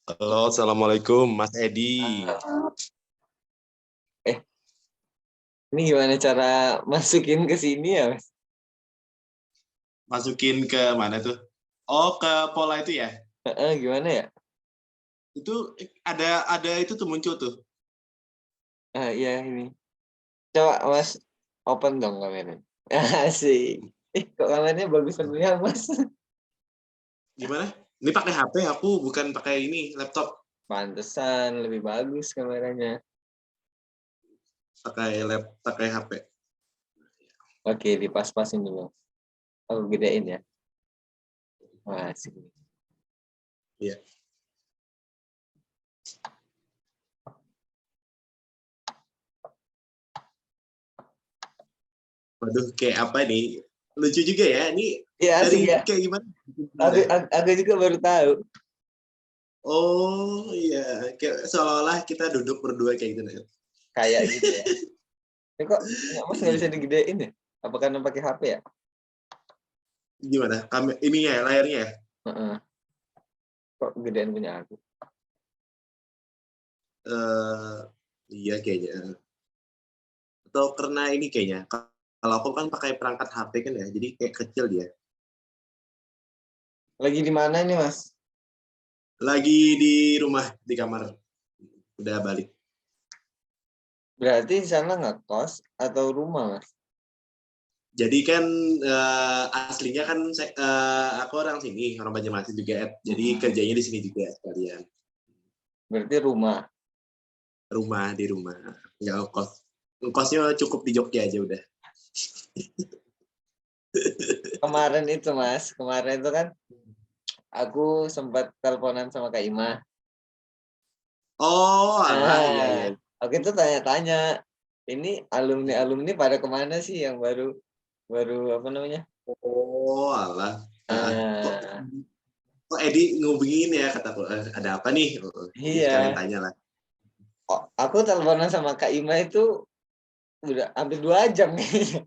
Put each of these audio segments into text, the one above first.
Halo, Assalamualaikum Mas Edi. Eh, ini gimana cara masukin ke sini ya, Mas? Masukin ke mana tuh? Oh, ke pola itu ya? Gimana ya? Itu ada itu tuh muncul tuh. Iya ini. Coba Mas open dong kameranya. Asik. Kok kameranya bagus ya, Mas? Gimana? Ini pakai HP aku, bukan pakai ini laptop. Pantesan lebih bagus kameranya. Pakai HP. Oke, dipas-pasin dulu. Aku gedein ya. Wah, asik. Iya. Waduh, kayak apa nih? Lucu juga ya. Ini Iya, asik dari ya. kayak gimana? Aku juga baru tahu. Oh iya, kayak seolah-olah kita duduk berdua kayak gitu. Kayak gitu ya. Kok Mas nggak bisa Iya. digedein ya? Apa karena pakai HP ya? Gimana? Ini ya layarnya ya? Heeh. Kok gedein punya aku? Eh, iya kayaknya. Atau karena ini kayaknya. Kalau aku kan pakai perangkat HP kan ya, jadi kayak kecil dia. Lagi di mana ini, Mas? Lagi di rumah, di kamar. Udah balik. Berarti di sana ngekos atau rumah, Mas? Jadi kan aslinya kan aku orang sini, orang Banjarmasin juga. Jadi kerjanya di sini juga sekalian. Berarti rumah. Rumah di rumah. Nggak ngekos. Ngekosnya cukup di Jogja aja udah. Kemarin itu, Mas. Kemarin itu kan aku sempat teleponan sama Kak Ima. Oh, alah, iya, iya. Aku itu tanya-tanya. Ini alumni-alumni pada kemana sih yang baru baru apa namanya? Oh, alah. Kok, Ah, kok Edi ngubungin ya, kataku. Ada apa nih? Jadi sekalian iya. tanya lah. Aku teleponan sama Kak Ima itu udah hampir 2 jam kayaknya.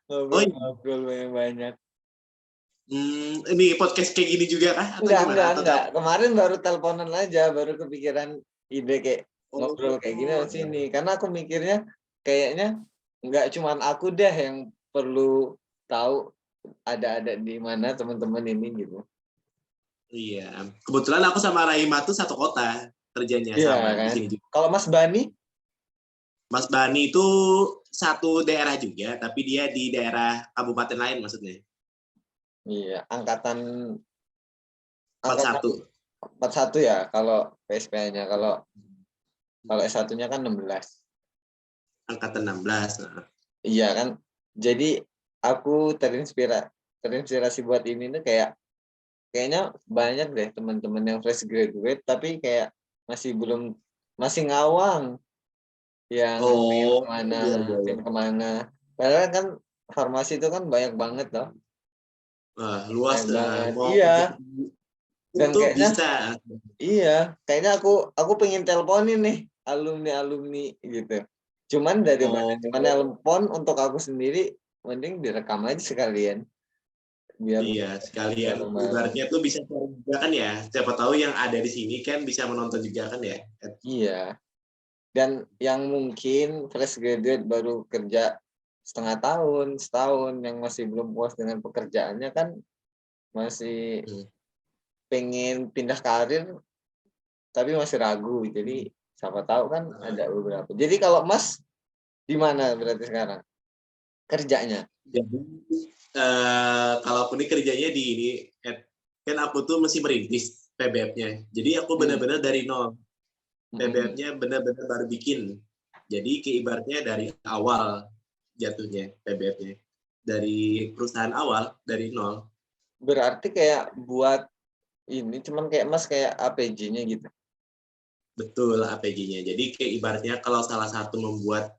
Oh, iya. Ngobrol-ngobrol banyak-banyak. Ini podcast kayak gini juga kah? Atau gimana? Atau Enggak. Kemarin baru teleponan aja, baru kepikiran ide kayak ngobrol kayak gini oh, di sini. Karena aku mikirnya kayaknya enggak cuman aku deh yang perlu tahu ada di mana teman-teman ini gitu. iya. Kebetulan aku sama Raima tuh satu kota kerjanya Iya sama di kan? sini juga. Kalau Mas Bani, Mas Bani itu satu daerah juga, tapi dia di daerah kabupaten lain maksudnya. iya, angkatan 41. 41 ya kalau PSP-nya. Kalau kalau S1-nya kan 16. Angkatan 16. Nah. Iya kan? Jadi aku terinspirasi buat ini tuh kayaknya banyak deh teman-teman yang fresh graduate tapi kayak masih ngawang yang Oh, iya, iya, iya. pengen kemana. Padahal kan farmasi itu kan banyak banget loh, Wah, luas. banyak banget. Mau Iya, dan itu bisa. kayaknya aku pengen teleponin nih alumni alumni gitu. Cuman daripada cuma Oh, telepon untuk aku sendiri, mending direkam aja sekalian biar iya, sekalian bareng-bareng. ibaratnya tuh bisa share juga kan ya. Siapa tahu yang ada di sini kan bisa menonton juga kan ya. Iya. Dan yang mungkin fresh graduate baru kerja setengah tahun, setahun, yang masih belum puas dengan pekerjaannya kan masih Hmm. pengen pindah karir tapi masih ragu. Jadi siapa tahu kan ada beberapa. Jadi kalau Mas di mana berarti sekarang kerjanya? Jadi kalau aku nih kerjanya di ini, kan aku tuh masih merintis PBF-nya. Jadi aku Hmm. benar-benar dari nol. Hmm. PBF-nya benar-benar baru bikin. Jadi ibaratnya dari awal jatuhnya PBF-nya. Dari perusahaan awal, dari nol. Berarti kayak buat ini cuman kayak Mas kayak APJ-nya gitu. Betul APG-nya. Jadi kayak ibaratnya kalau salah satu membuat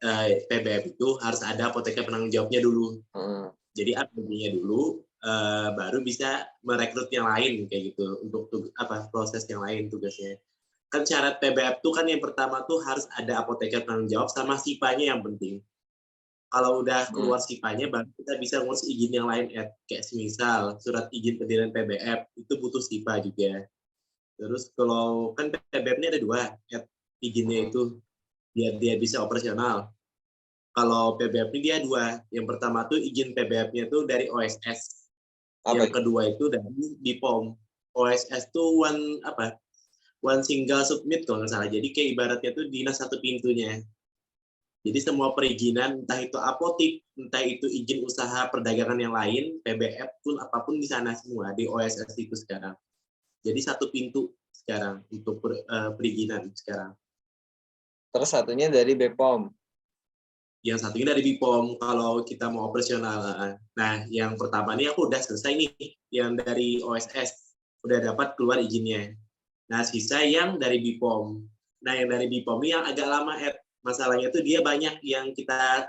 PBF itu harus ada apoteker penanggung jawabnya dulu. Hmm. Jadi APG-nya dulu baru bisa merekrut yang lain kayak gitu untuk proses yang lain tugasnya. Kan syarat PBF tuh kan yang pertama tuh harus ada apoteker penanggung jawab sama SIPA-nya yang penting. Kalau udah keluar SIPA-nya, baru kita bisa ngurus izin yang lain, kayak semisal surat izin pendirian PBF, itu butuh SIPA juga. Terus kalau kan PBF-nya ada 2, izinnya itu biar dia bisa operasional. Kalau PBF ini dia 2. Yang pertama tuh izin PBF-nya tuh dari OSS. Yang kedua itu dari BPOM. OSS tuh one single submit kalau nggak salah. Jadi kayak ibaratnya tuh dinas satu pintunya. Jadi semua perizinan, entah itu apotik, entah itu izin usaha perdagangan yang lain, PBF pun apapun di sana semua, di OSS itu sekarang. Jadi satu pintu sekarang untuk perizinan sekarang. Terus satunya dari BPOM. Yang satunya dari BPOM kalau kita mau operasional. Nah, yang pertama ini aku udah selesai nih, yang dari OSS. Udah dapat keluar izinnya. Nah, sisa yang dari BPOM. Nah, yang dari BPOM ini yang agak lama, masalahnya tuh dia banyak yang kita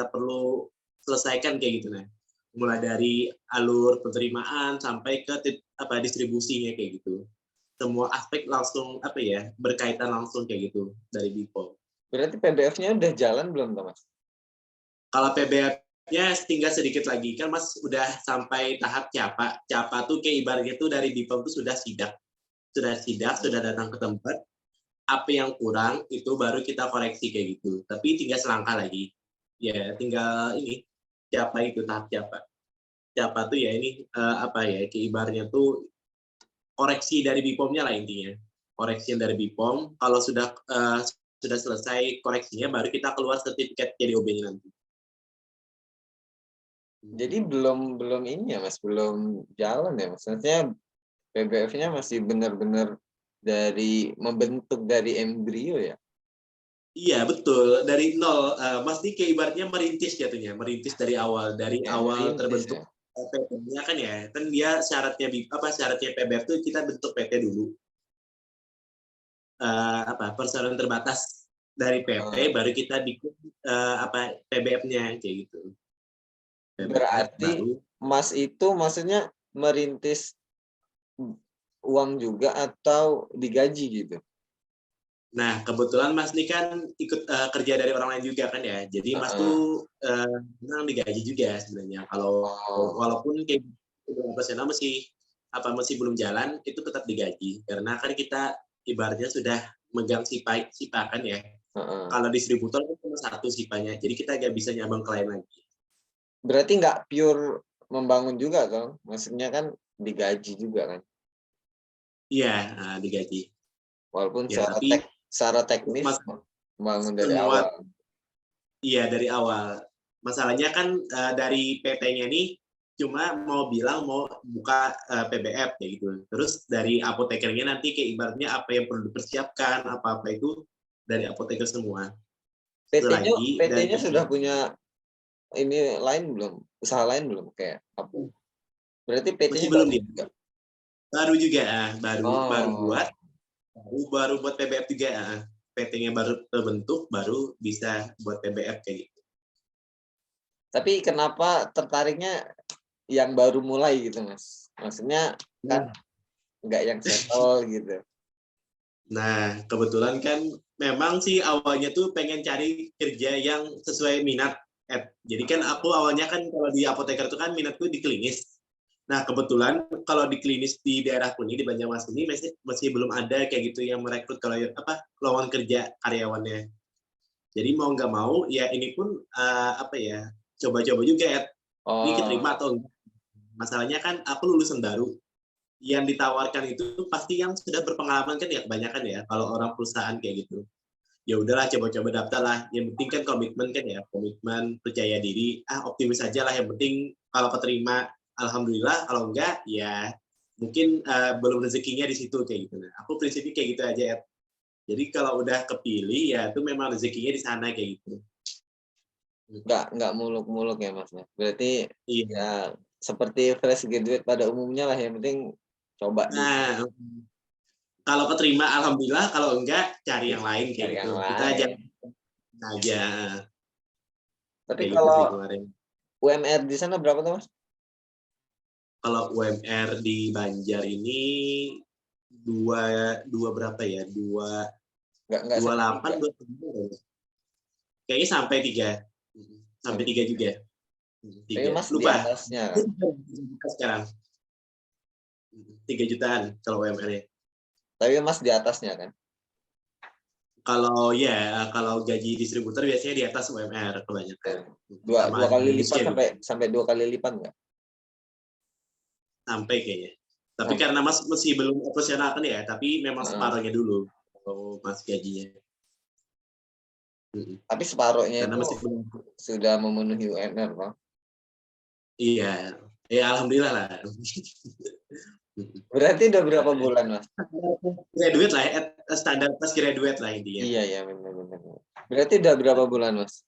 perlu selesaikan kayak gitu. Nah, mulai dari alur penerimaan sampai ke distribusinya kayak gitu. Semua aspek langsung berkaitan langsung kayak gitu dari BPOM. Berarti PBF-nya udah jalan belum, Mas? Kalau PBF-nya tinggal sedikit lagi, kan Mas udah sampai tahap CAPA. CAPA tuh kayak ibaratnya tuh dari BPOM tuh sudah sidak, sudah datang ke tempat. Apa yang kurang itu baru kita koreksi kayak gitu. Tapi tinggal selangkah lagi. Ya, tinggal ini siapa itu tahap siapa. Siapa tuh ya ini ibaratnya tuh koreksi dari BPOM-nya lah intinya. Koreksi dari BPOM, kalau sudah selesai koreksinya baru kita keluar sertifikat JDOB-nya nanti. Jadi belum ini ya, Mas, belum jalan ya, Mas. Maksudnya PBF-nya masih benar-benar membentuk dari embrio ya? Iya, betul. Dari nol. Mas ini kayak ibaratnya merintis jatuhnya. Merintis dari awal. Dari awal terbentuk PT-nya kan ya. Kan dia syaratnya PBF itu kita bentuk PT dulu. Perseroan terbatas dari PT, baru kita bikin PBF-nya kayak gitu. Berarti Mas itu maksudnya merintis uang juga atau digaji gitu? Nah, kebetulan Mas ini kan ikut kerja dari orang lain juga kan ya. Jadi Mas tuh memang digaji juga sebenarnya. Kalau walaupun kayak profesional masih belum jalan, itu tetap digaji. Karena kan kita ibaratnya sudah megang SIPA kan ya. Kalau distributor itu cuma satu SIPA-nya. Jadi kita nggak bisa nyambung ke lain lagi. Berarti nggak pure membangun juga kan? Maksudnya kan digaji juga kan? Iya, digaji. Walaupun secara teknis membangun dari awal. Iya, dari awal. Masalahnya kan dari PT-nya ini cuma mau buka PBF kayak gitu. Terus dari apotekernya nanti kayak ibaratnya apa yang perlu dipersiapkan, apa-apa itu dari apoteker semua. PT-nya sudah punya ini lain belum? Usaha lain belum kayak apa? Berarti PT-nya belum dia. Baru juga, baru buat PBF juga. PT-nya baru terbentuk, baru bisa buat PBF kayak gitu. Tapi kenapa tertariknya yang baru mulai gitu, Mas? Maksudnya kan nggak yang settle gitu. Nah, kebetulan kan memang sih awalnya tuh pengen cari kerja yang sesuai minat. Jadi kan aku awalnya kan kalau di apoteker itu kan minatku di klinis. Nah, kebetulan kalau di klinis di daerahku ini, di Banjarmasin ini masih belum ada kayak gitu yang merekrut kalau lowongan kerja karyawannya. Jadi mau nggak mau ya ini pun coba-coba juga ya. Ini keterima atau enggak. Masalahnya kan aku lulusan baru. Yang ditawarkan itu pasti yang sudah berpengalaman kan ya kebanyakan ya kalau orang perusahaan kayak gitu. Ya udahlah coba-coba daftar lah. Yang penting kan komitmen kan ya, komitmen, percaya diri, optimis aja lah. Yang penting kalau keterima alhamdulillah, kalau enggak ya mungkin belum rezekinya di situ kayak gitu. Nah, aku prinsipnya kayak gitu aja ya. Jadi kalau udah kepilih ya itu memang rezekinya di sana kayak gitu. Nggak muluk-muluk ya, Mas. Berarti ya seperti fresh graduate pada umumnya lah, yang penting coba. Nah, kalau keterima alhamdulillah, kalau enggak cari yang lain kayak gitu. Kita aja. Tapi kalau UMR di sana berapa tuh, Mas? Kalau UMR di Banjar ini dua berapa ya? 28, 29. Kayaknya sampai 3. sampai 3 juga. Tapi 3. Mas di Lupa. atasnya kan? Sekarang 3 jutaan kalau UMR-nya. Tapi Mas di atasnya kan? Kalau gaji distributor biasanya di atas UMR kebanyakan. Dua kali lipat bonusnya sampai 2 kali lipat nggak? sampai kayaknya. Tapi Sampai. karena Mas masih belum operasional kan ya, tapi memang separuhnya dulu kalau Mas gajinya. Tapi separuhnya Karena itu masih belum. sudah memenuhi UMR, Bang. Iya, ya alhamdulillah lah. Berarti udah berapa bulan, Mas? Graduate lah, standar pas graduate lah intinya. Iya, benar. Berarti udah berapa bulan, Mas?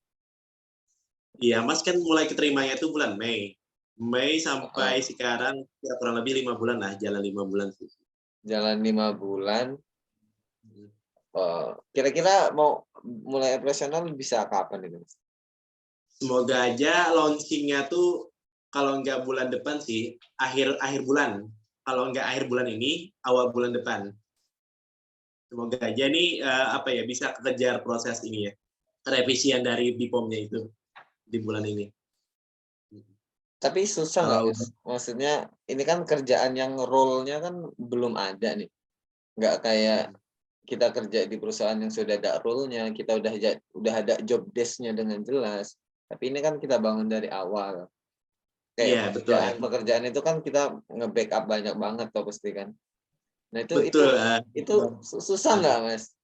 Iya, Mas kan mulai keterimanya itu bulan Mei. Mei sampai sekarang ya kurang lebih 5 bulan lah, jalan 5 bulan. Jalan 5 bulan. Kira-kira mau mulai operasional bisa kapan ini, Mas? Semoga aja launchingnya tuh kalau nggak bulan depan sih, akhir bulan. Kalau nggak akhir bulan ini, awal bulan depan. Semoga aja nih bisa kekejar proses ini ya, revisian dari BPOM-nya itu di bulan ini. Tapi susah nggak, Mas? Maksudnya ini kan kerjaan yang role-nya kan belum ada nih. Nggak kayak kita kerja di perusahaan yang sudah ada role-nya, kita udah ada job desk-nya dengan jelas. Tapi ini kan kita bangun dari awal. Kayak pekerjaan itu kan kita nge-backup banyak banget toh pasti kan. Nah itu susah nggak, Mas,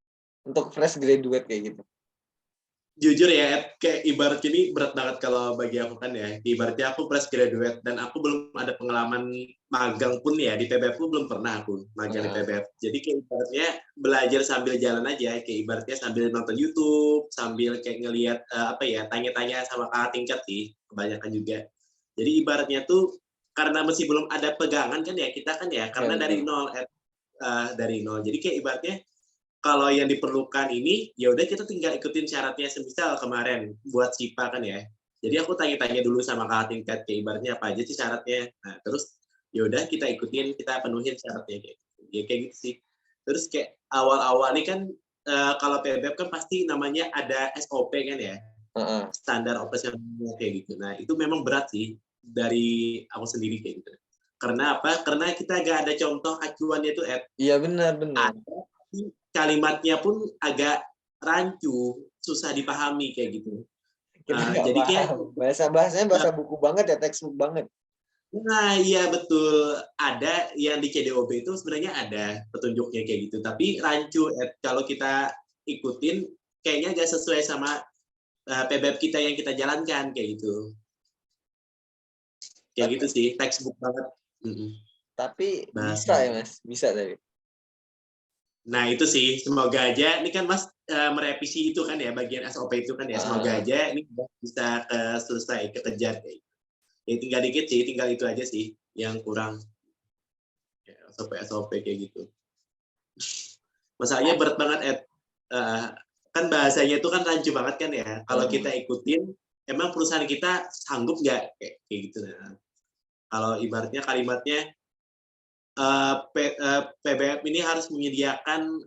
untuk fresh graduate kayak gitu? Jujur ya, kayak ibaratnya ini berat banget kalau bagi aku kan ya. Ibaratnya aku fresh graduate dan aku belum ada pengalaman magang pun ya di PBF pun belum pernah aku magang di PBF. Jadi kayak ibaratnya belajar sambil jalan aja, kayak ibaratnya sambil nonton YouTube, sambil kayak ngelihat tanya-tanya sama kakak tingkat sih kebanyakan juga. Jadi ibaratnya tuh karena masih belum ada pegangan kan ya kita kan ya, karena dari nol. Jadi kayak ibaratnya kalau yang diperlukan ini, ya udah kita tinggal ikutin syaratnya. Semisal kemarin buat SIPA kan ya. Jadi aku tanya-tanya dulu sama kakak tingkat kayak ibaratnya apa aja sih syaratnya. Nah, terus ya udah kita ikutin, kita penuhin syaratnya kayak gitu. Ya kayak gitu sih. Terus kayak awal-awal ini kan kalau PBF kan pasti namanya ada SOP kan ya. Standar operasionalnya kayak gitu. Nah, itu memang berat sih dari aku sendiri kayak gitu. Karena apa? Karena kita gak ada contoh acuannya itu, Ed. Iya, benar. Kalimatnya pun agak rancu, susah dipahami kayak gitu. Jadi kayak bahasanya bahasa buku banget ya, textbook banget. Nah, iya betul. Ada yang di CDOB itu sebenarnya ada petunjuknya kayak gitu, tapi rancu kalau kita ikutin kayaknya gak sesuai sama PBF kita yang kita jalankan kayak gitu. Kayak gitu sih, textbook banget. Tapi bisa ya, Mas? Bisa tadi. Nah itu sih, semoga aja ini kan Mas merevisi itu kan ya, bagian SOP itu kan ya, semoga aja ini bisa selesai, kekejar kayak gitu. Ya tinggal dikit sih, tinggal itu aja sih yang kurang. Ya, SOP kayak gitu. Masalahnya berat banget, Ed. Kan bahasanya itu kan rancu banget kan ya, kalau kita ikutin, emang perusahaan kita sanggup nggak kayak gitu. Nah, kalau ibaratnya kalimatnya, PBF ini harus menyediakan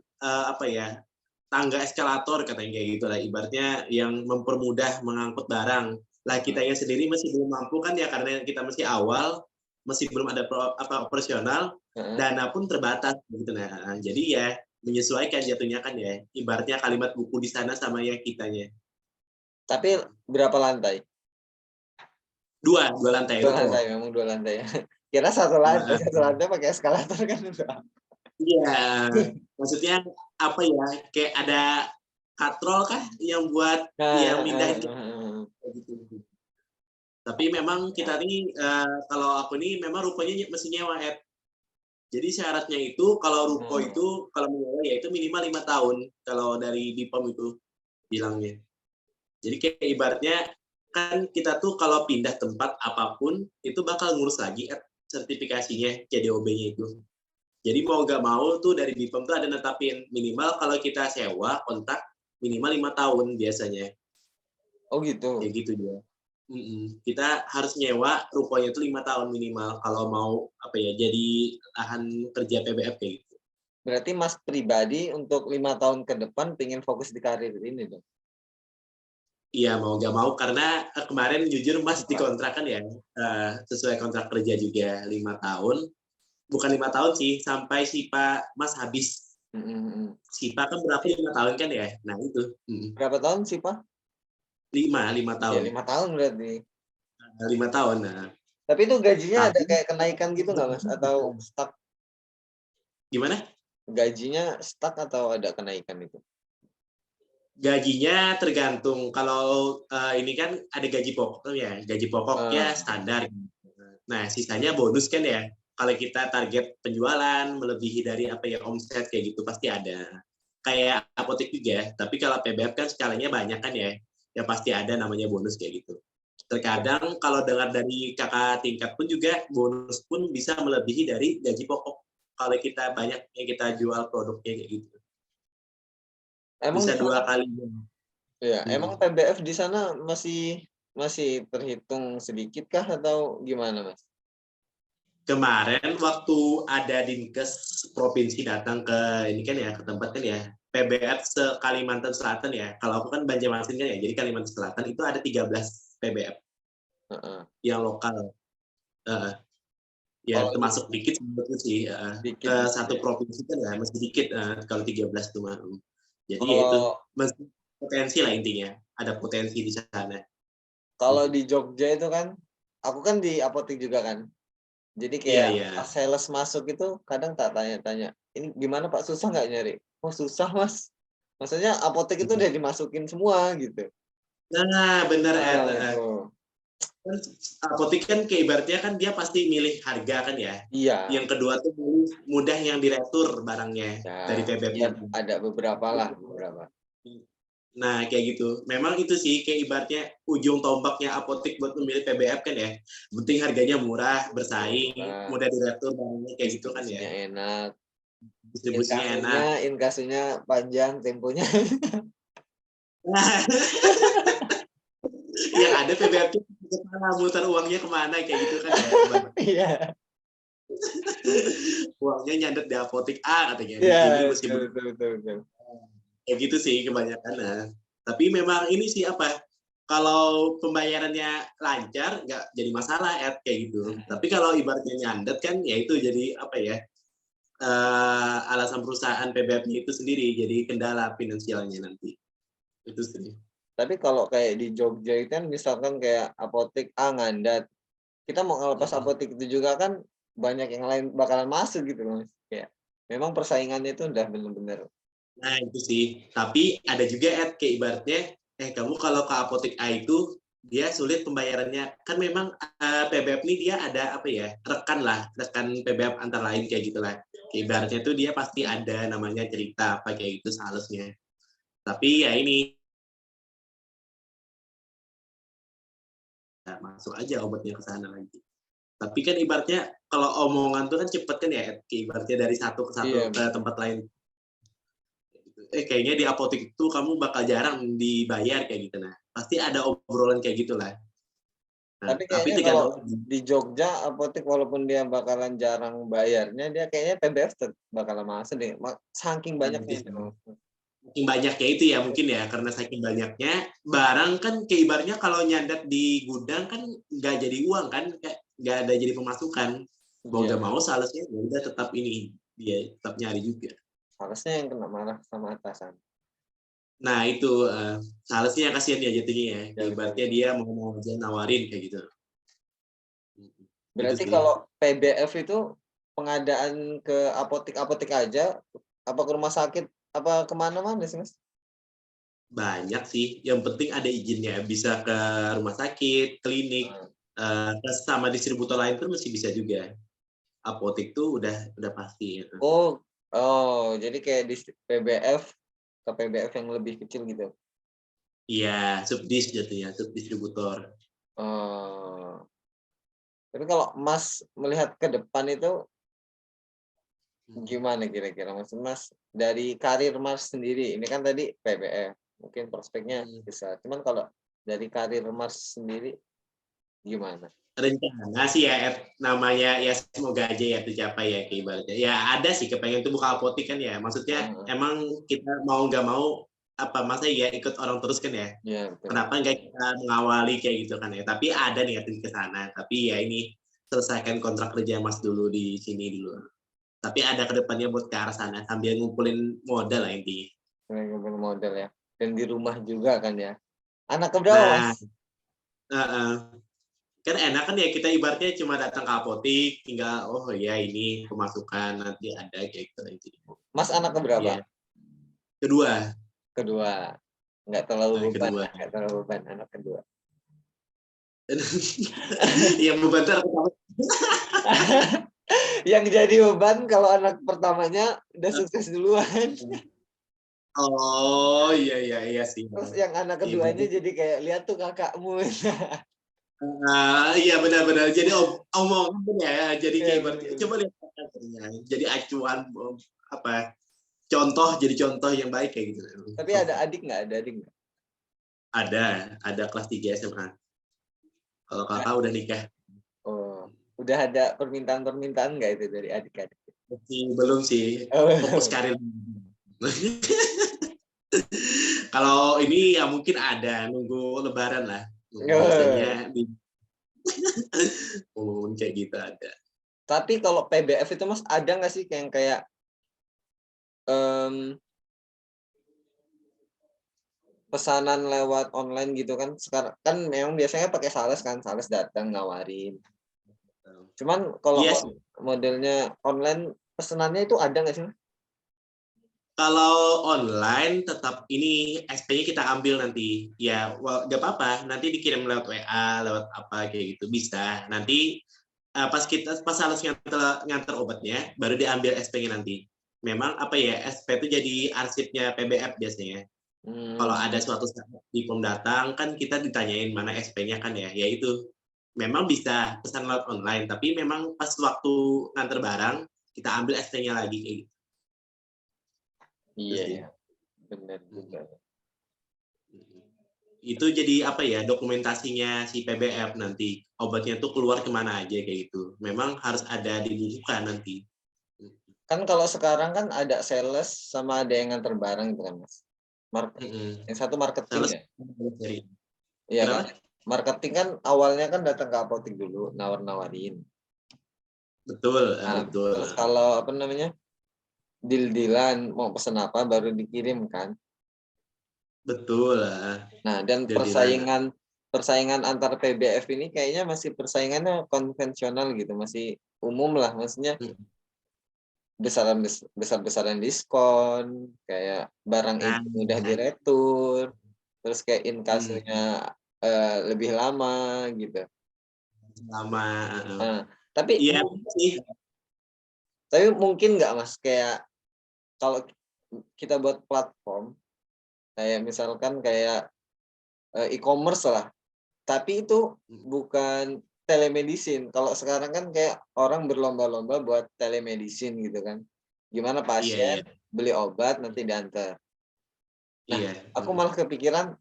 tangga eskalator katanya kayak gitu lah, ibaratnya yang mempermudah mengangkut barang. Lah kita yang sendiri masih belum mampu kan ya, karena kita masih awal, masih belum ada operasional, dana pun terbatas gitu. Nah, jadi ya menyesuaikan jatuhnya kan ya, ibaratnya kalimat buku di sana sama yang kitanya. Tapi berapa lantai? Dua lantai. Memang 2 lantai. Kira satu lantai pakai eskalator kan udah. Iya, maksudnya apa ya? Kayak ada katrol kah yang buat yang mindahin gitu. Tapi memang kita nih kalau aku nih memang rupanya mesti nyewa, Ed. Jadi syaratnya itu kalau ruko itu kalau menyewa ya itu minimal 5 tahun kalau dari BPOM itu bilangnya. Jadi kayak ibaratnya kan kita tuh kalau pindah tempat apapun itu bakal ngurus lagi sertifikasinya CDOB-nya itu. Jadi mau nggak mau tuh dari BPOM tuh ada netapin minimal kalau kita sewa kontak minimal 5 tahun biasanya. Oh gitu. Kayak gitu ya. Kita harus nyewa rukonya itu 5 tahun minimal kalau mau jadi lahan kerja PBF kayak gitu. Berarti Mas pribadi untuk 5 tahun ke depan pengen fokus di karir ini dong? Iya mau nggak mau karena kemarin jujur Mas dikontrak kan ya sesuai kontrak kerja juga 5 tahun, bukan 5 tahun sih sampai si Pak Mas habis. Si Pak kan berarti 5 tahun kan ya, nah itu Berapa tahun sih, Pak? 5 Ya tahun 5 tahun berarti. 5 tahun. Nah Tapi itu gajinya ada tapi kayak kenaikan gitu nggak, Mas? Atau stuck? gimana? Gajinya stuck atau ada kenaikan itu? Gajinya tergantung. Kalau ini kan ada gaji pokok ya, gaji pokoknya Ah, standar. Nah sisanya bonus kan ya. Kalau kita target penjualan melebihi dari apa ya omset kayak gitu pasti ada. Kayak apotek juga. Tapi kalau PBF kan skalanya banyak kan ya, ya pasti ada namanya bonus kayak gitu. Terkadang kalau dengar dari kakak tingkat pun juga bonus pun bisa melebihi dari gaji pokok. Kalau kita banyak yang kita jual produknya kayak gitu. emang Bisa di dua sana, kali. ya, emang Hmm. PBF di sana masih masih terhitung sedikit kah atau gimana, Mas? Kemarin waktu ada Dinkes provinsi datang ke ini kan ya ke tempat kan ya PBF se Kalimantan Selatan ya. Kalau aku kan Banjarmasin kan ya, jadi Kalimantan Selatan itu ada 13 PBF Heeh. yang lokal. Uh, ya Kalau di termasuk dikit sebetulnya sih. dikit Ke gitu satu ya. provinsi kan ya masih dikit kalau 13 itu mah. Jadi ya itu Kalau masih potensi lah intinya. Ada potensi di sana. kalau di Jogja itu kan, aku kan di apotek juga kan. Jadi Iya kayak iya. pas sales masuk itu kadang tak tanya-tanya, "Ini gimana Pak, susah nggak nyari?" "Oh susah Mas." Maksudnya apotek itu udah dimasukin semua gitu. Nah benar Ed. Nah itu. Kan apotek kan kayak ibaratnya kan dia pasti milih harga kan ya. Iya, Yang kedua tuh mudah yang diretur barangnya ya, dari iya PBF-nya. ada beberapa lah, beberapa. Nah kayak gitu. Memang itu sih kayak ibaratnya ujung tombaknya apotek buat memilih PBF kan ya. Penting harganya murah, Harga bersaing, murah, mudah diretur barangnya kayak gitu kan ya. distribusinya enak, Distribusinya enak. inkasunya panjang, temponya. Nah, yang ada PBF-nya muter uangnya kemana kayak gitu kan ya. Iya, Uangnya nyandet di apotek A katanya di iya, sini betul meskipun betul betul betul. kayak gitu sih kebanyakan. Nah, tapi memang ini sih apa? Kalau pembayarannya lancar, nggak jadi masalah, kayak gitu. Mhm. Tapi kalau ibaratnya nyandet kan, ya itu jadi apa ya? Alasan perusahaan PBF-nya itu sendiri jadi kendala finansialnya nanti. Itu sih. Tapi kalau kayak di Jogja itu kan misalkan kayak apotek A ngandat, kita mau ngelepas apotek itu juga kan banyak yang lain bakalan masuk gitu loh, Mas. Kayak memang persaingannya itu udah bener-bener Nah itu sih. Tapi ada juga kayak ibaratnya, kamu kalau ke apotek A itu dia sulit pembayarannya. Kan memang PBF ini dia ada apa ya rekan lah, rekan PBF antara lain kayak gitulah. Kayak ibaratnya tuh dia pasti ada namanya cerita apa kayak gitu salesnya. Tapi ya ini ya, masuk aja obatnya ke sana lagi. Tapi kan ibaratnya kalau omongan tuh kan cepet kan ya, kayak ibaratnya dari satu ke satu iya ke betul. tempat lain. Kayaknya di apotek itu kamu bakal jarang dibayar kayak gitu nah. Pasti ada obrolan kayak gitulah. Nah, Tapi tapi kayaknya kalau tergantung di Jogja apotek walaupun dia bakalan jarang bayarnya, dia kayaknya PBF bakalan masuk deh, saking banyaknya itu loh. saking banyaknya itu ya mungkin ya karena saking banyaknya barang kan kayak ibaratnya kalau nyandat di gudang kan nggak jadi uang kan kayak nggak ada jadi pemasukan mau nggak Iya, mau salesnya ya udah tetap ini dia tetap nyari juga. harusnya yang kena marah sama atasan. Nah itu salesnya yang kasihan ya jadinya ya Ya kayak betul ibaratnya betul. dia mau aja nawarin kayak gitu. Itu Berarti sih. kalau PBF itu pengadaan ke apotek-apotek aja, apa ke rumah sakit, apa kemana-mana sih, Mas? Banyak sih, yang penting ada izinnya, bisa ke rumah sakit, klinik, Heeh. sama distributor lain pun masih bisa juga. Apotek tuh udah pasti. Oh oh, jadi kayak PBF ke PBF yang lebih kecil gitu? Iya, subdis jatuhnya, subdistributor. Oh, tapi kalau Mas melihat ke depan itu gimana kira-kira, Mas, dari karir Mas sendiri, ini kan tadi PBF, mungkin prospeknya Hmm. bisa, cuman kalau dari karir Mas sendiri gimana? Rencana sih ya, namanya ya semoga aja ya tercapai ya kayak ibaratnya. Ya ada sih kepengen tuh buka apotek kan ya. Maksudnya Heeh, emang kita mau nggak mau apa masa ya ikut orang terus kan ya. Iya, betul. Kenapa nggak kita mengawali kayak gitu kan ya? Tapi ada niatin ke sana. Tapi ya ini selesaikan kontrak kerja Mas dulu di sini dulu. Tapi ada kedepannya buat ke arah sana sambil ngumpulin modal lah intinya. Ngumpulin modal ya. Dan di rumah juga kan ya. Anak keberapa Nah, Mas? kan enak kan ya kita ibaratnya cuma datang ke apotik, tinggal oh ya ini pemasukan nanti ada kayak gitu. Mas anak keberapa? Ya. Kedua. Kedua. Nggak terlalu beban Kedua. lah, nggak terlalu beban anak kedua. Yang beban pertama. Yang jadi beban kalau anak pertamanya udah sukses duluan. Oh iya sih. Terus yang anak keduanya jadi kayak lihat tuh kakakmu. Iya benar-benar. Jadi omongan ya. Jadi kayak Iya, coba lihat kakaknya. Jadi acuan apa? Jadi contoh yang baik kayak gitu. Tapi ada adik nggak? Ada adik nggak? Ada kelas 3 SMA. Kalau kakak udah nikah. Oh, udah ada permintaan nggak itu dari adik-adik? Belum sih. Oh. Fokus karir. Kalau ini ya mungkin ada nunggu lebaran lah. Biasanya kayak gitu ada. Tapi kalau PBF itu Mas ada nggak sih kayak pesanan lewat online gitu kan? Sekarang kan memang biasanya pakai sales kan, sales datang nawarin. Cuman kalau Yes. modelnya online pesanannya itu ada nggak sih? Kalau online tetap ini SP-nya kita ambil nanti. Ya, nggak apa-apa. Nanti dikirim lewat WA, lewat apa kayak gitu bisa. Nanti pas sales nganter obatnya, baru diambil SP-nya nanti. Memang apa ya, SP itu jadi arsipnya PBF biasanya. Kalau ada suatu saat di POM datang, kan kita ditanyain mana SP-nya kan ya. Ya itu. Memang bisa pesan lewat online, tapi memang pas waktu nganter barang, kita ambil SP-nya lagi kayak gitu. Iya ya, benar juga. Itu jadi apa ya dokumentasinya si PBF nanti obatnya tuh keluar kemana aja kayak gitu. Memang harus ada dibutuhkan nanti. Kan kalau sekarang kan ada sales sama ada yang nganter barang gitu kan Mas. Yang satu marketing ya. Iya kan. Marketing kan awalnya kan datang ke apotek dulu nawar-nawarin. Betul, Nah, betul. terus kalau apa namanya deal-dealan mau pesan apa baru dikirim kan. Betul. Nah, dan persaingan antar PBF ini kayaknya masih persaingannya konvensional gitu, masih umum lah, maksudnya besar-besaran diskon, kayak barang itu mudah diretur, terus kayak inkasunya lebih lama gitu. Lama. Nah, tapi iya sih. Tapi mungkin nggak Mas kayak kalau kita buat platform kayak misalkan kayak e-commerce lah. Tapi itu bukan telemedicine. Kalau sekarang kan kayak orang berlomba-lomba buat telemedicine gitu kan. Gimana pasien beli obat nanti diantar. Nah, aku malah kepikiran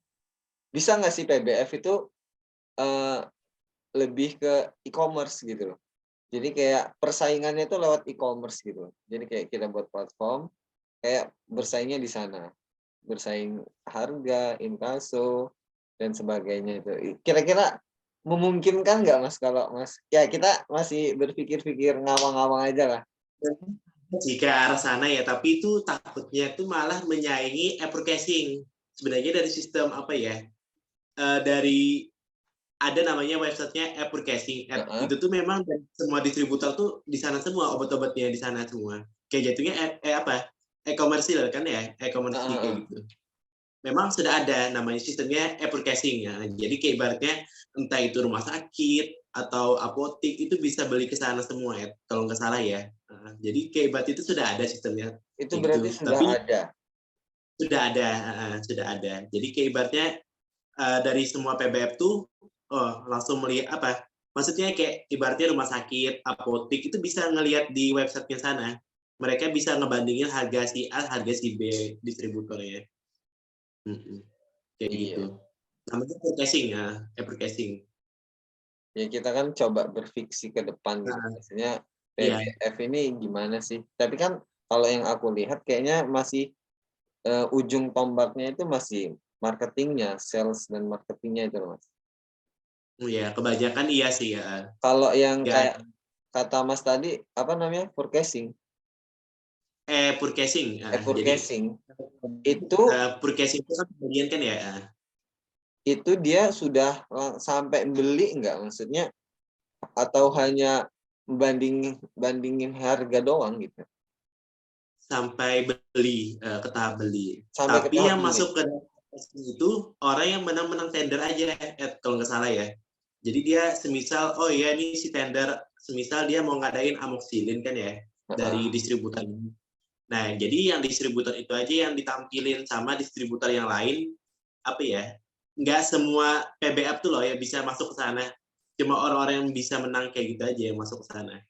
bisa nggak sih PBF itu lebih ke e-commerce gitu loh. Jadi kayak persaingannya itu lewat e-commerce gitu. Jadi kayak kita buat platform kayak bersaingnya di sana. Bersaing harga, inkaso, dan sebagainya itu. Kira-kira memungkinkan nggak Mas kalau Mas? Ya kita masih berpikir-pikir ngawang-ngawang aja lah. Jika arah sana ya, tapi itu takutnya itu malah menyaingi advertising. Sebenarnya dari sistem apa ya? Dari ada namanya websitenya advertising. Itu tuh memang semua distributor tuh di sana semua, obat-obatnya di sana semua. Kayak jatuhnya apa? E-komersil kan ya, e-commerce kayak gitu. Memang sudah ada namanya sistemnya advertising ya. Jadi kayak ibaratnya entah itu rumah sakit atau apotik itu bisa beli ke sana semua ya, kalau nggak salah ya. Jadi kayak ibarat itu sudah ada sistemnya. Itu berarti gitu. sudah Tapi ada. sudah ada. Jadi kayak ibaratnya dari semua PBF tuh langsung melihat apa? Maksudnya kayak ibaratnya rumah sakit, apotik itu bisa ngelihat di websitenya sana. Mereka bisa ngebandingin harga si A, harga si B distributornya. Kayak gitu. Namanya advertising. Ya kita kan coba berfiksi ke depan gitu. Maksudnya PBF ini gimana sih? Tapi kan kalau yang aku lihat kayaknya masih ujung tombaknya itu masih marketingnya, sales dan marketingnya itu loh, Mas. Ya, kebanyakan iya sih ya. Kalau yang Nggak kayak kata Mas tadi, apa namanya, forecasting, purchasing. Jadi forecasting itu purchasing itu kan bagian kan ya. dia sudah sampai beli nggak maksudnya, atau hanya bandingin harga doang gitu? Sampai beli, ke tahap beli. Sampai ke Tapi tahap yang beli. masuk ke itu orang yang menang-menang tender aja, kalau nggak salah ya. Jadi dia semisal, oh ya ini si tender, semisal dia mau ngadain amoxicillin kan ya, dari distributor. Nah, jadi yang distributor itu aja yang ditampilin sama distributor yang lain, apa ya, nggak semua PBF tuh loh ya bisa masuk ke sana. Cuma orang-orang yang bisa menang kayak gitu aja yang masuk ke sana.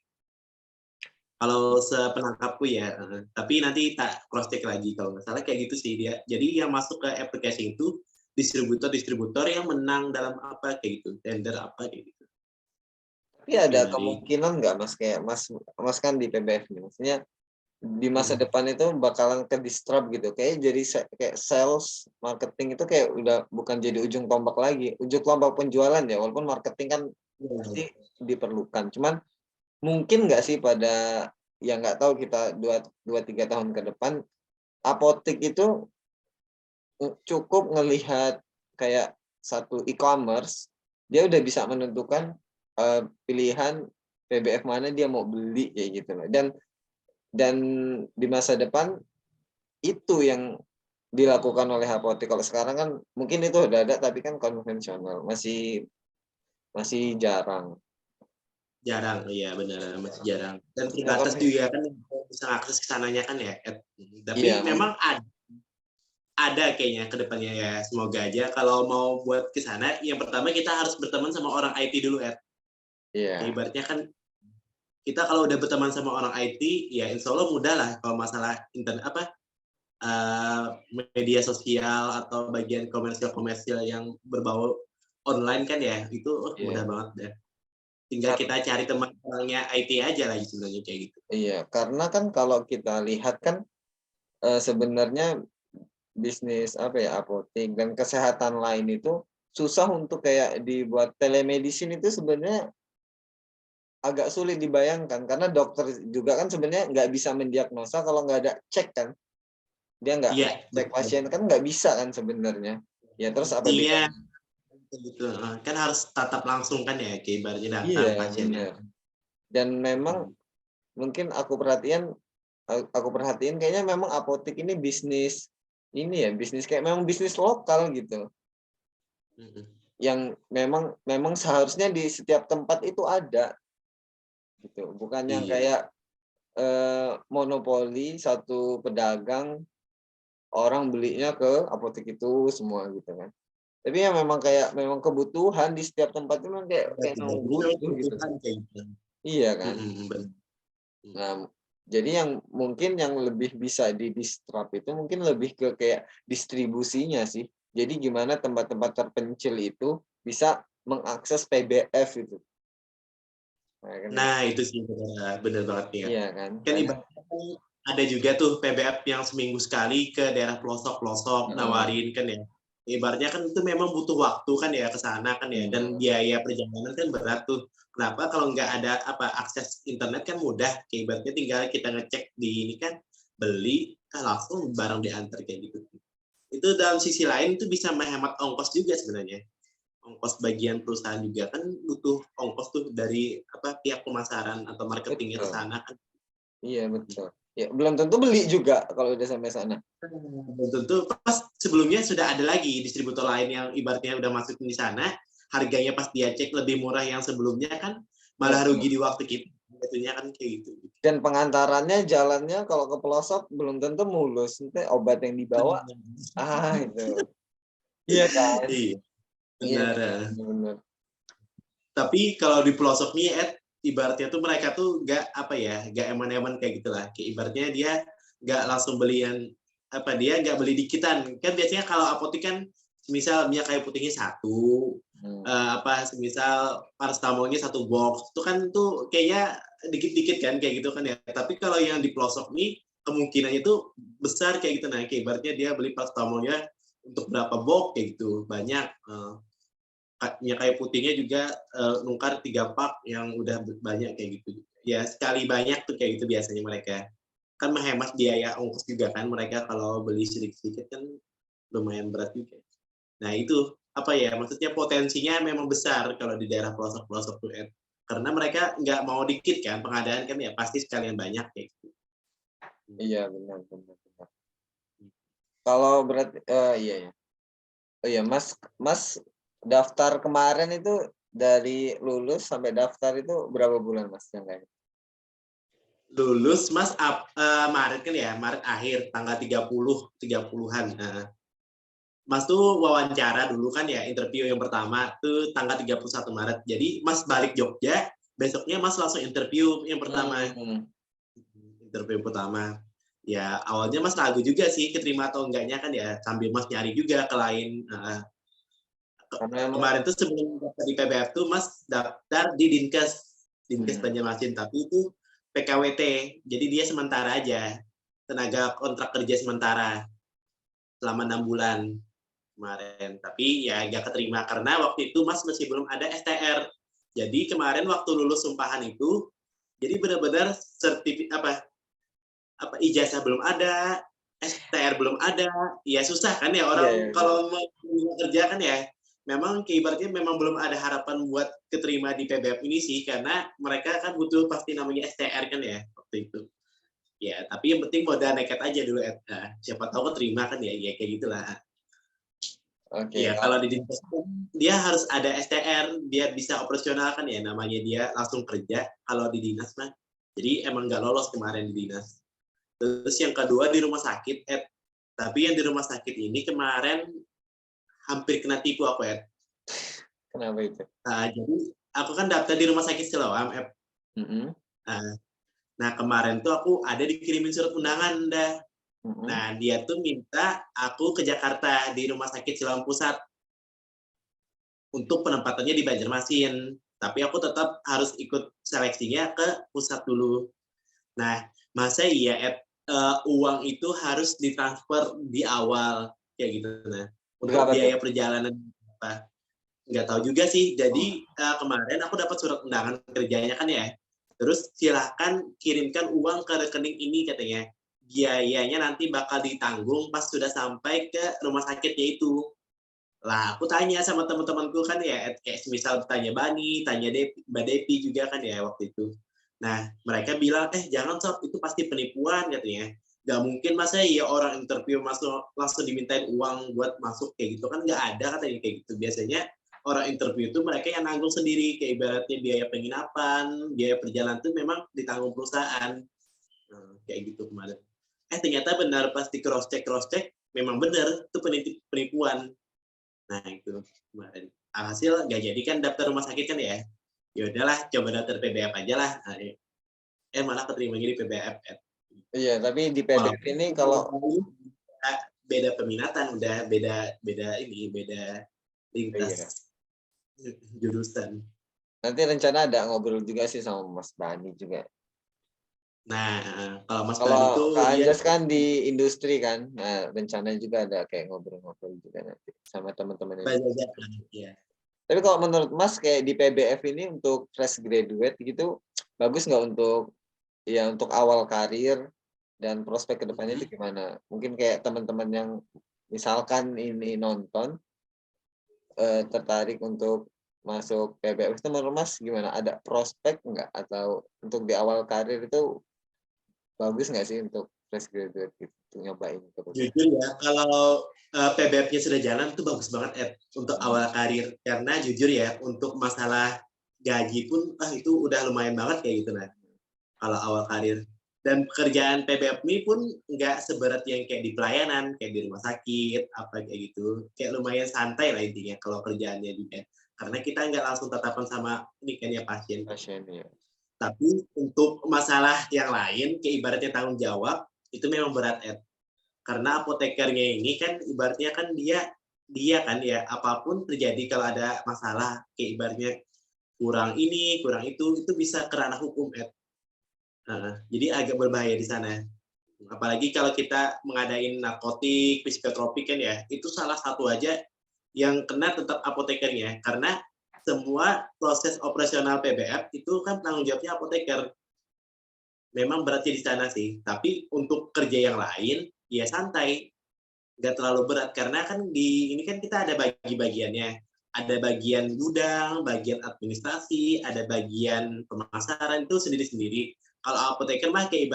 Kalau sepenangkapku ya, tapi nanti tak cross check lagi kalau nggak salah kayak gitu sih dia. Jadi yang masuk ke application itu distributor-distributor yang menang dalam apa kayak gitu, tender apa kayak gitu. Tapi ada Dari kemungkinan nggak Mas, kayak Mas kan di PBF nih, maksudnya di masa depan itu bakalan ke disrupt gitu, kayak jadi kayak sales marketing itu kayak udah bukan jadi ujung tombak lagi, ujung tombak penjualan ya, walaupun marketing kan pasti diperlukan, cuman mungkin nggak sih pada, ya nggak tahu, kita 2-3 tahun ke depan apotek itu cukup ngelihat kayak satu e-commerce, dia udah bisa menentukan pilihan PBF mana dia mau beli kayak gitu loh. Dan di masa depan itu yang dilakukan oleh apotek. Kalau sekarang kan mungkin itu udah ada tapi kan konvensional, masih jarang. jarang, iya benar masih jarang. Dan Nah, terbatas juga kan bisa akses ke sananya kan ya. iya, Tapi memang ada kayaknya ke depannya ya. Semoga aja kalau mau buat ke sana, yang pertama kita harus berteman sama orang IT dulu, Ed. iya, Ibaratnya kan kita kalau udah berteman sama orang IT, ya insya Allah mudah lah kalau masalah internet media sosial atau bagian komersial yang berbau online kan ya, itu mudah iya. banget deh. Tinggal kita cari teman orangnya IT aja lagi sebenarnya kayak gitu. Iya, karena kan kalau kita lihat kan sebenarnya bisnis apa ya, apotek dan kesehatan lain itu susah untuk kayak dibuat telemedicine, itu sebenarnya agak sulit dibayangkan karena dokter juga kan sebenarnya nggak bisa mendiagnosa kalau nggak ada cek kan, dia nggak Iya, cek betul. pasien kan, nggak bisa kan sebenarnya ya, terus apa Intinya bedanya? gitu. Kan harus tatap langsung kan ya, kayak ibaratnya Iya, datang pasiennya. benar. Dan memang mungkin aku perhatiin kayaknya memang apotek ini bisnis, ini ya bisnis kayak memang bisnis lokal gitu, yang memang seharusnya di setiap tempat itu ada gitu, bukan yang Iya. kayak monopoli satu pedagang, orang belinya ke apotek itu semua gitu kan. Tapi ya memang kayak memang kebutuhan di setiap tempat itu memang kayak Jadi memang memang butuh gitu. kebutuhan kayak gitu. Iya kan. Benar. Nah, jadi yang mungkin yang lebih bisa di-disrupt itu mungkin lebih ke kayak distribusinya sih. Jadi gimana tempat-tempat terpencil itu bisa mengakses PBF itu. Nah, kan Nah, itu sih benar banget nih ya. iya kan. Kan ibaratnya kan ada juga tuh PBF yang seminggu sekali ke daerah pelosok-pelosok nawarin kan ya. Ibaratnya kan itu memang butuh waktu kan ya ke sana kan ya, dan biaya perjalanan kan berat tuh. Kenapa kalau nggak ada akses internet kan mudah, kayak ibaratnya tinggal kita ngecek di ini kan, beli kan langsung barang diantar kayak gitu. Itu dalam sisi lain itu bisa menghemat ongkos juga sebenarnya. Ongkos bagian perusahaan juga kan butuh ongkos tuh dari pihak pemasaran atau marketingnya ke Betul. sana kan. Iya, betul. Ya, belum tentu beli juga kalau udah sampai sana. Belum tentu pas sebelumnya sudah ada lagi distributor lain yang ibaratnya udah masuk di sana, harganya pas dia cek lebih murah yang sebelumnya kan, malah rugi Betul. di waktu kita. Betulnya kan kayak gitu. Dan pengantarannya jalannya kalau ke pelosok belum tentu mulus. Nanti obat yang dibawa, itu. Iya kan? Iya, Iya, benar. benar. Tapi kalau di pelosok nih, ibaratnya tuh mereka tuh nggak eman-eman kayak gitulah. Kayak ibaratnya dia nggak langsung beli yang dia nggak beli dikitan. Kan biasanya kalau apotek kan, misal minyak kayu putihnya satu, misal paracetamolnya satu box, itu kan tuh kayaknya dikit-dikit kan kayak gitu kan ya. Tapi kalau yang di pelosok nih, kemungkinannya itu besar kayak gitu. Nah, kayak ibaratnya dia beli paracetamolnya untuk berapa box kayak gitu, banyak. Minyak kayu putihnya juga nukar 3 pak yang udah banyak kayak gitu. Ya sekali banyak tuh kayak gitu biasanya mereka. Kan menghemat biaya ongkos juga kan mereka kalau beli sedikit-sedikit kan lumayan berat juga. Nah itu apa ya maksudnya potensinya memang besar kalau di daerah pelosok-pelosok tuh karena mereka nggak mau dikit kan pengadaan kan ya pasti sekalian banyak kayak gitu. Iya, benar benar benar. Kalau berarti iya ya. Oh iya, Mas Mas daftar kemarin itu dari lulus sampai daftar itu berapa bulan Mas yang kayak? Lulus Mas Maret kan ya, Maret akhir tanggal 30-an. Nah, Mas tuh wawancara dulu kan ya, interview yang pertama tuh tanggal 31 Maret. Jadi Mas balik Jogja, besoknya Mas langsung interview yang pertama. Interview pertama. Ya awalnya Mas ragu juga sih keterima atau enggaknya kan ya, sambil Mas nyari juga ke lain. Karena emang Kemarin tuh sebelum daftar di PBF tuh Mas daftar di Dinkes Banjarmasin, tapi itu PKWT, jadi dia sementara aja, tenaga kontrak kerja sementara selama 6 bulan kemarin. Tapi ya gak keterima karena waktu itu Mas masih belum ada STR. Jadi kemarin waktu lulus sumpahan itu, jadi benar-benar ijazah belum ada, STR belum ada, ya susah kan ya orang iya, kalau mau kerja kan ya. Memang ibaratnya memang belum ada harapan buat keterima di PBF ini sih karena mereka kan butuh pasti namanya STR kan ya waktu itu. Ya, tapi yang penting modal nekat aja dulu siapa tahu keterima kan ya kayak gitulah. oke. Ya, kalau di dinas dia harus ada STR biar bisa operasional kan ya namanya dia langsung kerja kalau di dinas mah. Jadi emang nggak lolos kemarin di dinas. Terus yang kedua di rumah sakit, tapi yang di rumah sakit ini kemarin hampir kena tipu aku, Kenapa itu? Jadi aku kan daftar di rumah sakit Siloam, Nah, nah, kemarin tuh aku ada dikirimin surat undangan dah. Nah, dia tuh minta aku ke Jakarta di rumah sakit Siloam Pusat untuk penempatannya di Banjarmasin. Tapi aku tetap harus ikut seleksinya ke pusat dulu. Nah, masa iya uang itu harus ditransfer di awal kayak gitu. Nah, untuk Berapa tuh? biaya perjalanan apa? Nggak tahu juga sih. Jadi kemarin aku dapat surat undangan kerjanya kan ya. Terus silahkan kirimkan uang ke rekening ini katanya. Biayanya nanti bakal ditanggung pas sudah sampai ke rumah sakitnya itu. Lah, aku tanya sama teman-temanku kan ya, kayak misal tanya Bani, tanya Mbak Depi juga kan ya waktu itu. Nah, mereka bilang, jangan sob, itu pasti penipuan katanya. Gak mungkin masa ya orang interview masuk langsung dimintain uang buat masuk kayak gitu kan nggak ada katanya kayak gitu. Biasanya orang interview itu mereka yang nanggung sendiri, kayak ibaratnya biaya penginapan, biaya perjalanan itu memang ditanggung perusahaan. Kayak gitu kemarin. Ternyata benar pas di cross check, memang benar itu penipuan. Nah itu kemarin. Alhasil nggak jadi kan daftar rumah sakit kan ya. Ya udahlah coba daftar PBF aja lah. Malah keterimanya di PBF. Iya, tapi di PBF ini kalau beda peminatan, udah beda iya. lintas jurusan. Nanti rencana ada ngobrol juga sih sama Mas Bani juga. Nah, kalau Mas Bani Kalau tuh Kak dia Anjas kan di industri kan, nah rencananya juga ada kayak ngobrol-ngobrol juga nanti sama teman-teman ini. banyak ya. Tapi kalau menurut Mas kayak di PBF ini untuk fresh graduate gitu bagus nggak untuk ya untuk awal karir dan prospek kedepannya itu gimana? Mungkin kayak teman-teman yang misalkan ini nonton tertarik untuk masuk PBF itu menurut Mas gimana? Ada prospek nggak atau untuk di awal karir itu bagus nggak sih untuk fresh graduate gitu nyobain terus? Jujur ya, kalau PBF-nya sudah jalan itu bagus banget untuk awal karir. Karena jujur ya, untuk masalah gaji pun itu udah lumayan banget kayak gitu nah. Kalau awal karir. Dan pekerjaan PBF ini pun nggak seberat yang kayak di pelayanan, kayak di rumah sakit, apa kayak gitu. Kayak lumayan santai lah intinya kalau kerjaannya juga. Karena kita nggak langsung tatapan sama ini kan ya pasien. Pasien ya. Tapi untuk masalah yang lain, kayak ibaratnya tanggung jawab, itu memang berat, karena apotekernya ini kan ibaratnya kan dia kan ya apapun terjadi kalau ada masalah kayak ibaratnya kurang ini kurang itu bisa ke ranah hukum jadi agak berbahaya di sana. Apalagi kalau kita mengadain narkotik, psikotropik kan ya, itu salah satu aja yang kena tetap apotekernya. Karena semua proses operasional PBF itu kan tanggung jawabnya apoteker. Memang beratnya di sana sih, tapi untuk kerja yang lain, ya santai, nggak terlalu berat. Karena kan di ini kan kita ada bagi-bagiannya. Ada bagian gudang, bagian administrasi, ada bagian pemasaran, itu sendiri-sendiri. Kalau apoteker mah kayak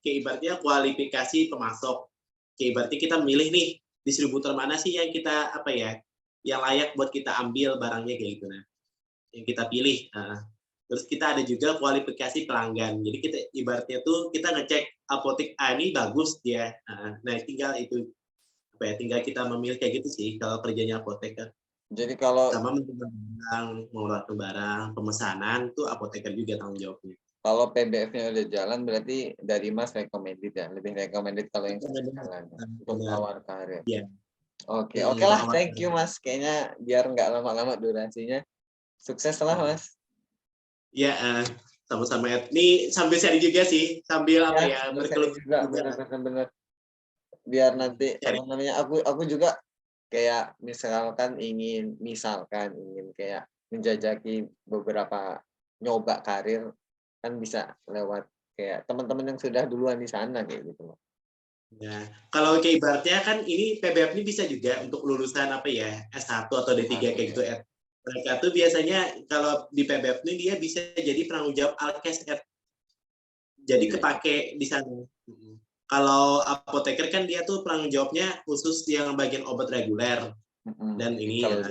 ibaratnya kualifikasi pemasok. Kayak ibaratnya kita milih nih distributor mana sih yang kita apa ya, yang layak buat kita ambil barangnya kayak gitu nah. Yang kita pilih. Terus kita ada juga kualifikasi pelanggan. Jadi kita ibaratnya tuh kita ngecek apotek A ini bagus dia. Nah, tinggal itu apa ya? Tinggal kita memilih kayak gitu sih kalau kerjanya apoteker. Jadi kalau Sama mengeluarkan barang, pemesanan tuh apoteker juga tanggung jawabnya. kalau PBF-nya udah jalan berarti dari Mas recommended ya, lebih recommended kalau yang sudah jalan untuk Benar. awal karir. Iya. Oke lah, thank you Mas. Kayaknya biar nggak lama-lama durasinya. Sukses lah Mas. Ya, sama-sama. Ini sambil sharing juga sih, sambil apa ya, berkeluh juga benar-benar biar nanti apa namanya aku juga kayak misalkan ingin kayak menjajaki beberapa nyoba karir kan bisa lewat kayak teman-teman yang sudah duluan di sana kayak gitu. Nah, kalau kayak ibaratnya kan ini PBF ini bisa juga untuk lulusan apa ya, S1 atau D3 kayak gitu, Ed. Mereka tuh biasanya kalau di PBF ini dia bisa jadi penanggung jawab alkes, Ed. Jadi kepake di sana. Kalau apoteker kan dia tuh penanggung jawabnya khusus yang bagian obat reguler dan ini ya.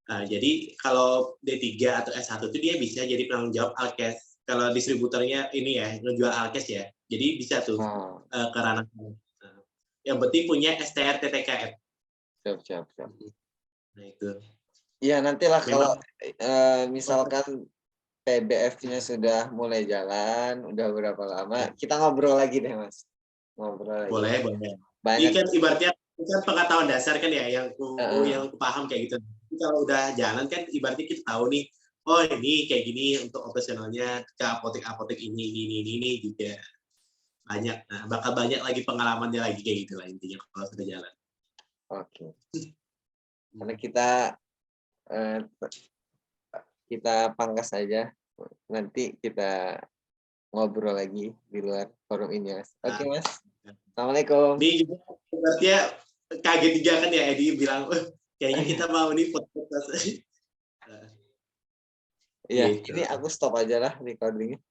Nah, jadi kalau D3 atau S1 itu dia bisa jadi penanggung jawab alkes. Kalau distributornya ini ya, ngejual alkes ya. Jadi bisa tuh ke ranah. Yang penting punya STR TTKF. Siap. Nah, itu. Iya, nantilah kalau misalkan PBF-nya sudah mulai jalan, udah berapa lama, kita ngobrol lagi deh, Mas. Ngobrol lagi. Boleh. Banyak. Ini kan ibaratnya kan pengetahuan dasar kan ya, yang paham kayak gitu. Jadi kalau udah jalan kan ibaratnya kita tahu nih, oh ini kayak gini untuk operasionalnya ke apotek ini juga banyak. Nah, bakal banyak lagi pengalamannya lagi kayak gitu lah intinya kalau sudah jalan. Oke. Karena kita pangkas saja. Nanti kita ngobrol lagi di luar forum ini, Mas. Oke, Mas. Assalamualaikum. Ini juga ibaratnya kaget juga kan ya Edi bilang, kayaknya kita mau nih podcast. Iya, ini aku stop aja lah recordingnya.